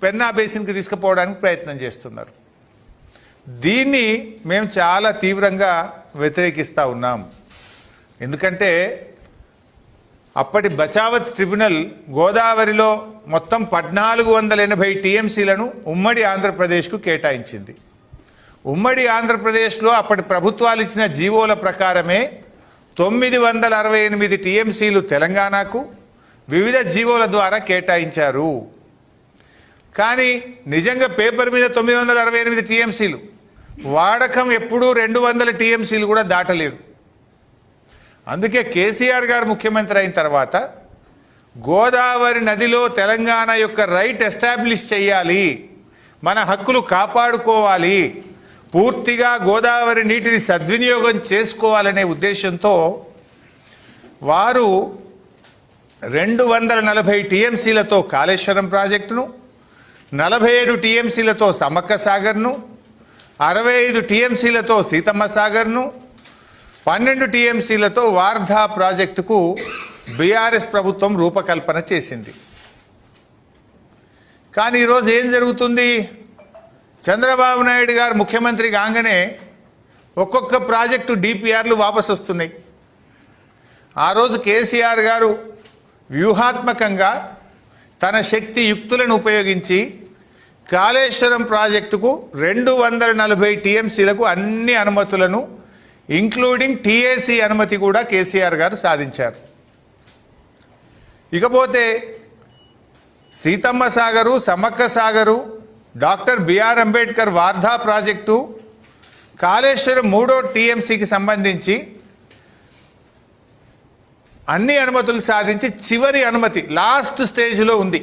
పెన్నా బేసిన్కి తీసుకుపోవడానికి ప్రయత్నం చేస్తున్నారు. దీన్ని మేము చాలా తీవ్రంగా వ్యతిరేకిస్తూ ఉన్నాం. ఎందుకంటే అప్పటి బచావత్ ట్రిబ్యునల్ గోదావరిలో మొత్తం 1480 టీఎంసీలను ఉమ్మడి ఆంధ్రప్రదేశ్కు కేటాయించింది. ఉమ్మడి ఆంధ్రప్రదేశ్లో అప్పటి ప్రభుత్వాలు ఇచ్చిన జీవోల ప్రకారమే 968 టీఎంసీలు తెలంగాణకు వివిధ జీవోల ద్వారా కేటాయించారు. కానీ నిజంగా పేపర్ మీద 968 టీఎంసీలు, వాడకం ఎప్పుడూ 200 టీఎంసీలు కూడా దాటలేదు. అందుకే కేసీఆర్ గారు ముఖ్యమంత్రి అయిన తర్వాత గోదావరి నదిలో తెలంగాణ యొక్క రైట్ ఎస్టాబ్లిష్ చేయాలి, మన హక్కులు కాపాడుకోవాలి, పూర్తిగా గోదావరి నీటిని సద్వినియోగం చేసుకోవాలనే ఉద్దేశంతో వారు 240 టీఎంసీలతో కాళేశ్వరం ప్రాజెక్టును, 47 టీఎంసీలతో సమ్మక్క సాగర్ను, 65 టీఎంసీలతో సీతమ్మ సాగర్ను, 12 టీఎంసీలతో వార్ధా ప్రాజెక్టుకు బీఆర్ఎస్ ప్రభుత్వం రూపకల్పన చేసింది. కానీ ఈరోజు ఏం జరుగుతుంది? చంద్రబాబు నాయుడు గారు ముఖ్యమంత్రి కాగానే ఒక్కొక్క ప్రాజెక్టు డిపిఆర్లు వాపసు వస్తున్నాయి. ఆ రోజు కేసీఆర్ గారు వ్యూహాత్మకంగా తన శక్తి యుక్తులను ఉపయోగించి కాళేశ్వరం ప్రాజెక్టుకు 240 టీఎంసీలకు అన్ని అనుమతులను ఇంక్లూడింగ్ టీఏసీ అనుమతి కూడా కేసీఆర్ గారు సాధించారు. ఇకపోతే Seethamma Sagar, Sammakka Sagar, doctor BR Ambedkar Wardha project, Kaleshwaram 3వ టీఎంసీకి సంబంధించి అన్ని అనుమతులు సాధించి చివరి అనుమతి లాస్ట్ స్టేజ్లో ఉంది.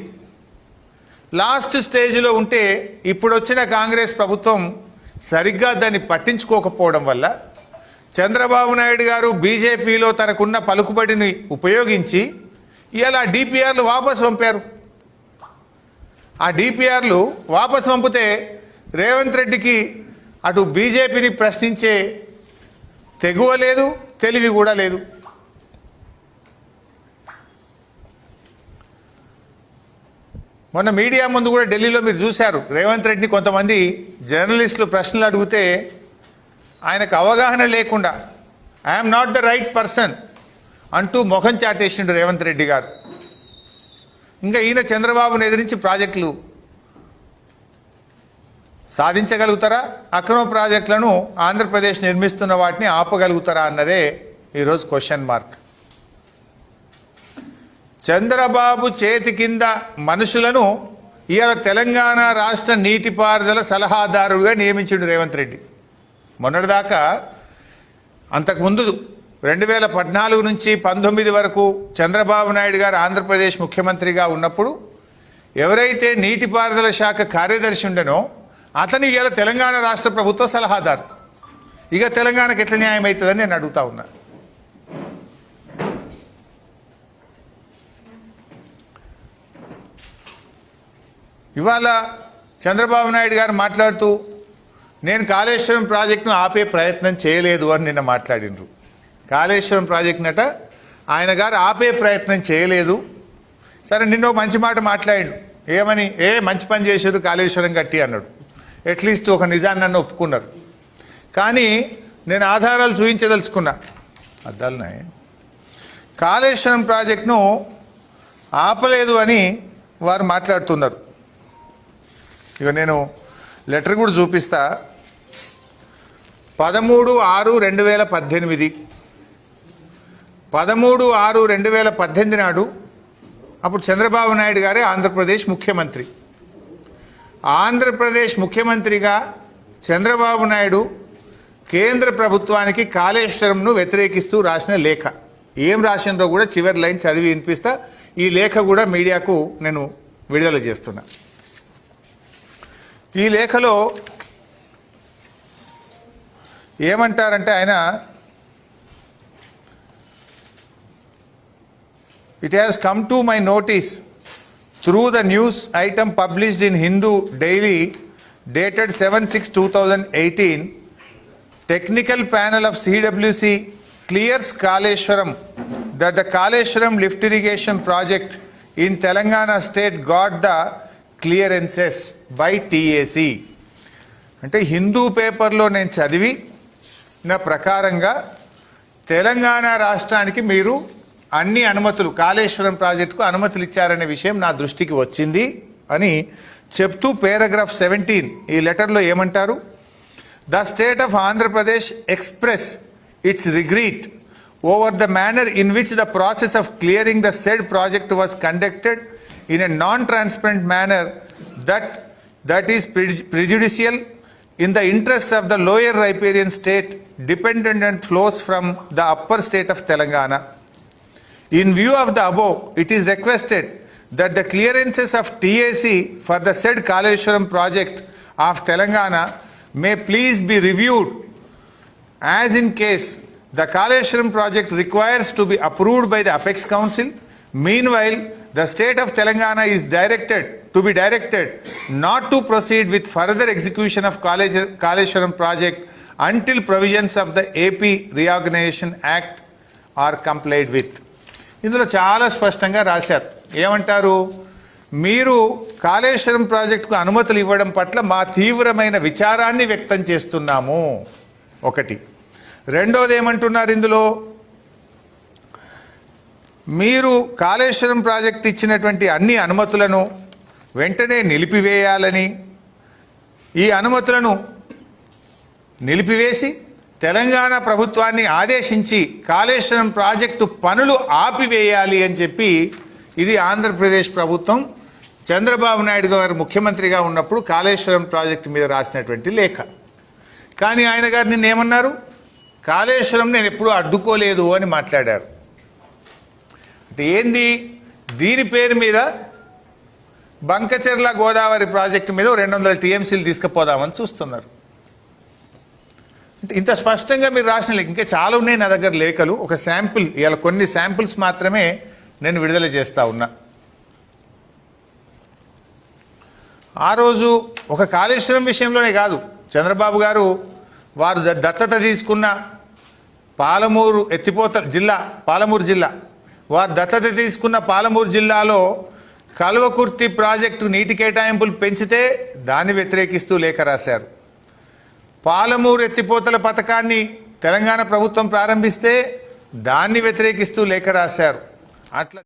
లాస్ట్ స్టేజ్లో ఉంటే ఇప్పుడు వచ్చిన కాంగ్రెస్ ప్రభుత్వం సరిగ్గా దాన్ని పట్టించుకోకపోవడం వల్ల చంద్రబాబు నాయుడు గారు బీజేపీలో తనకున్న పలుకుబడిని ఉపయోగించి ఇలా డిపిఆర్లు వాపసు పంపారు. ఆ డిపిఆర్లు వాపసు పంపితే రేవంత్ రెడ్డికి అటు బీజేపీని ప్రశ్నించే తెగువ లేదు, తెలివి కూడా లేదు. మొన్న మీడియా ముందు కూడా ఢిల్లీలో మీరు చూశారు, రేవంత్ రెడ్డిని కొంతమంది జర్నలిస్టులు ప్రశ్నలు అడిగితే ఆయనకు అవగాహన లేకుండా I'm not the right person అంటూ ముఖం చాటేసిండు రేవంత్ రెడ్డి గారు. ఇంకా ఈయన చంద్రబాబును ఎదిరించి ప్రాజెక్టులు సాధించగలుగుతారా? అక్రమ ప్రాజెక్టులను ఆంధ్రప్రదేశ్ నిర్మిస్తున్న వాటిని ఆపగలుగుతారా అన్నదే ఈరోజు క్వశ్చన్ మార్క్. చంద్రబాబు చేతి కింద మనుషులను ఇవాళ తెలంగాణ రాష్ట్ర నీటిపారుదల సలహాదారుగా నియమించిండు రేవంత్ రెడ్డి. మొన్నటిదాకా అంతకుముందు 2014 నుంచి 19 వరకు చంద్రబాబు నాయుడు గారు ఆంధ్రప్రదేశ్ ముఖ్యమంత్రిగా ఉన్నప్పుడు ఎవరైతే నీటిపారుదల శాఖ కార్యదర్శి ఉండనో అతను ఇవాళ తెలంగాణ రాష్ట్ర ప్రభుత్వ సలహాదారు. ఇక తెలంగాణకు ఎట్లా న్యాయం అవుతుందని నేను అడుగుతా ఉన్నా. ఇవాళ చంద్రబాబు నాయుడు గారు మాట్లాడుతూ నేను కాళేశ్వరం ప్రాజెక్టును ఆపే ప్రయత్నం చేయలేదు అని నిన్న మాట్లాడినరు. కాళేశ్వరం ప్రాజెక్టునట ఆయన గారు ఆపే ప్రయత్నం చేయలేదు. సరే, నిన్న మంచి మాట మాట్లాడాడు. ఏమని? మంచి పని చేశారు, కాళేశ్వరం కట్టి అన్నాడు. అట్లీస్ట్ ఒక నిజాన్ని నన్ను ఒప్పుకున్నారు. కానీ నేను ఆధారాలు చూపించదలుచుకున్నా. అద్దాలున్నాయి. కాళేశ్వరం ప్రాజెక్టును ఆపలేదు అని వారు మాట్లాడుతున్నారు. ఇక నేను లెటర్ కూడా చూపిస్తా. 13/6/2018 13/6/2018 నాడు అప్పుడు చంద్రబాబు నాయుడు గారే ఆంధ్రప్రదేశ్ ముఖ్యమంత్రి. ఆంధ్రప్రదేశ్ ముఖ్యమంత్రిగా చంద్రబాబు నాయుడు కేంద్ర ప్రభుత్వానికి కాళేశ్వరంను వ్యతిరేకిస్తూ రాసిన లేఖ, ఏం రాసినో కూడా చివరి లైన్ చదివి వినిపిస్తా. ఈ లేఖ కూడా మీడియాకు నేను విడుదల చేస్తున్నా. ఈ లేఖలో ఏమంటారంటే ఆయన, it has come to my notice through the news item published in Hindu Daily dated 7/6/2018, technical panel of CWC clears Kaleshwaram that the Kaleshwaram lift irrigation project in Telangana state got the clearances by TAC. అంటే హిందూ పేపర్లో నేను చదివి నా ప్రకారంగా తెలంగాణ రాష్ట్రానికి మీరు అన్ని అనుమతులు, కాళేశ్వరం ప్రాజెక్టుకు అనుమతులు ఇచ్చారనే విషయం నా దృష్టికి వచ్చింది అని చెప్తూ పారాగ్రాఫ్ 17 ఈ లెటర్లో ఏమంటారు? The state of Andhra Pradesh express it's regret over the manner in which the process of clearing the said project was conducted in a non-transparent manner that is prejudicial in the interests of the lower riparian state dependent and flows from the upper state of Telangana. In view of the above, it is requested that the clearances of TAC for the said Kaleshwaram project of Telangana may please be reviewed as in case the Kaleshwaram project requires to be approved by the Apex Council. Meanwhile, the state of Telangana is directed not to proceed with further execution of Kaleshwaram project until provisions of the AP Reorganization Act are complied with. ఇందులో చాలా స్పష్టంగా రాశారు. ఏమంటారు? మీరు కాళేశ్వరం ప్రాజెక్టుకు అనుమతులు ఇవ్వడం పట్ల మా తీవ్రమైన విచారాన్ని వ్యక్తం చేస్తున్నాము. ఒకటి. రెండోది ఏమంటున్నారు ఇందులో? మీరు కాళేశ్వరం ప్రాజెక్టు ఇచ్చినటువంటి అన్ని అనుమతులను వెంటనే నిలిపివేయాలని, ఈ అనుమతులను నిలిపివేసి తెలంగాణ ప్రభుత్వాన్ని ఆదేశించి కాళేశ్వరం ప్రాజెక్టు పనులు ఆపివేయాలి అని చెప్పి ఇది ఆంధ్రప్రదేశ్ ప్రభుత్వం చంద్రబాబు నాయుడు గారు ముఖ్యమంత్రిగా ఉన్నప్పుడు కాళేశ్వరం ప్రాజెక్టు మీద రాసినటువంటి లేఖ. కానీ ఆయన గారు నిన్న ఏమన్నారు? కాళేశ్వరం నేను ఎప్పుడూ అడ్డుకోలేదు అని మాట్లాడారు. అంటే ఏంది? దీని పేరు మీద బంకచెర్ల గోదావరి ప్రాజెక్టు మీద 200 టీఎంసీలు తీసుకుపోదామని చూస్తున్నారు. ఇంత స్పష్టంగా మీరు రాసిన లేఖ, ఇంకా చాలా ఉన్నాయి నా దగ్గర లేఖలు. ఒక శాంపుల్, ఇవాళ కొన్ని శాంపుల్స్ మాత్రమే నేను విడుదల చేస్తా ఉన్నా. ఆ రోజు ఒక కాళేశ్వరం విషయంలోనే కాదు, చంద్రబాబు గారు వారు దత్తత తీసుకున్న పాలమూరు జిల్లా వారు దత్తత తీసుకున్న పాలమూరు జిల్లాలో కల్వకుర్తి ప్రాజెక్టు నీటి కేటాయింపులు పెంచితే దాన్ని వ్యతిరేకిస్తూ లేఖ రాశారు. పాలమూరు ఎత్తిపోతల పథకాన్ని తెలంగాణ ప్రభుత్వం ప్రారంభిస్తే దాన్ని వ్యతిరేకిస్తూ లేఖ రాశారు. అట్లా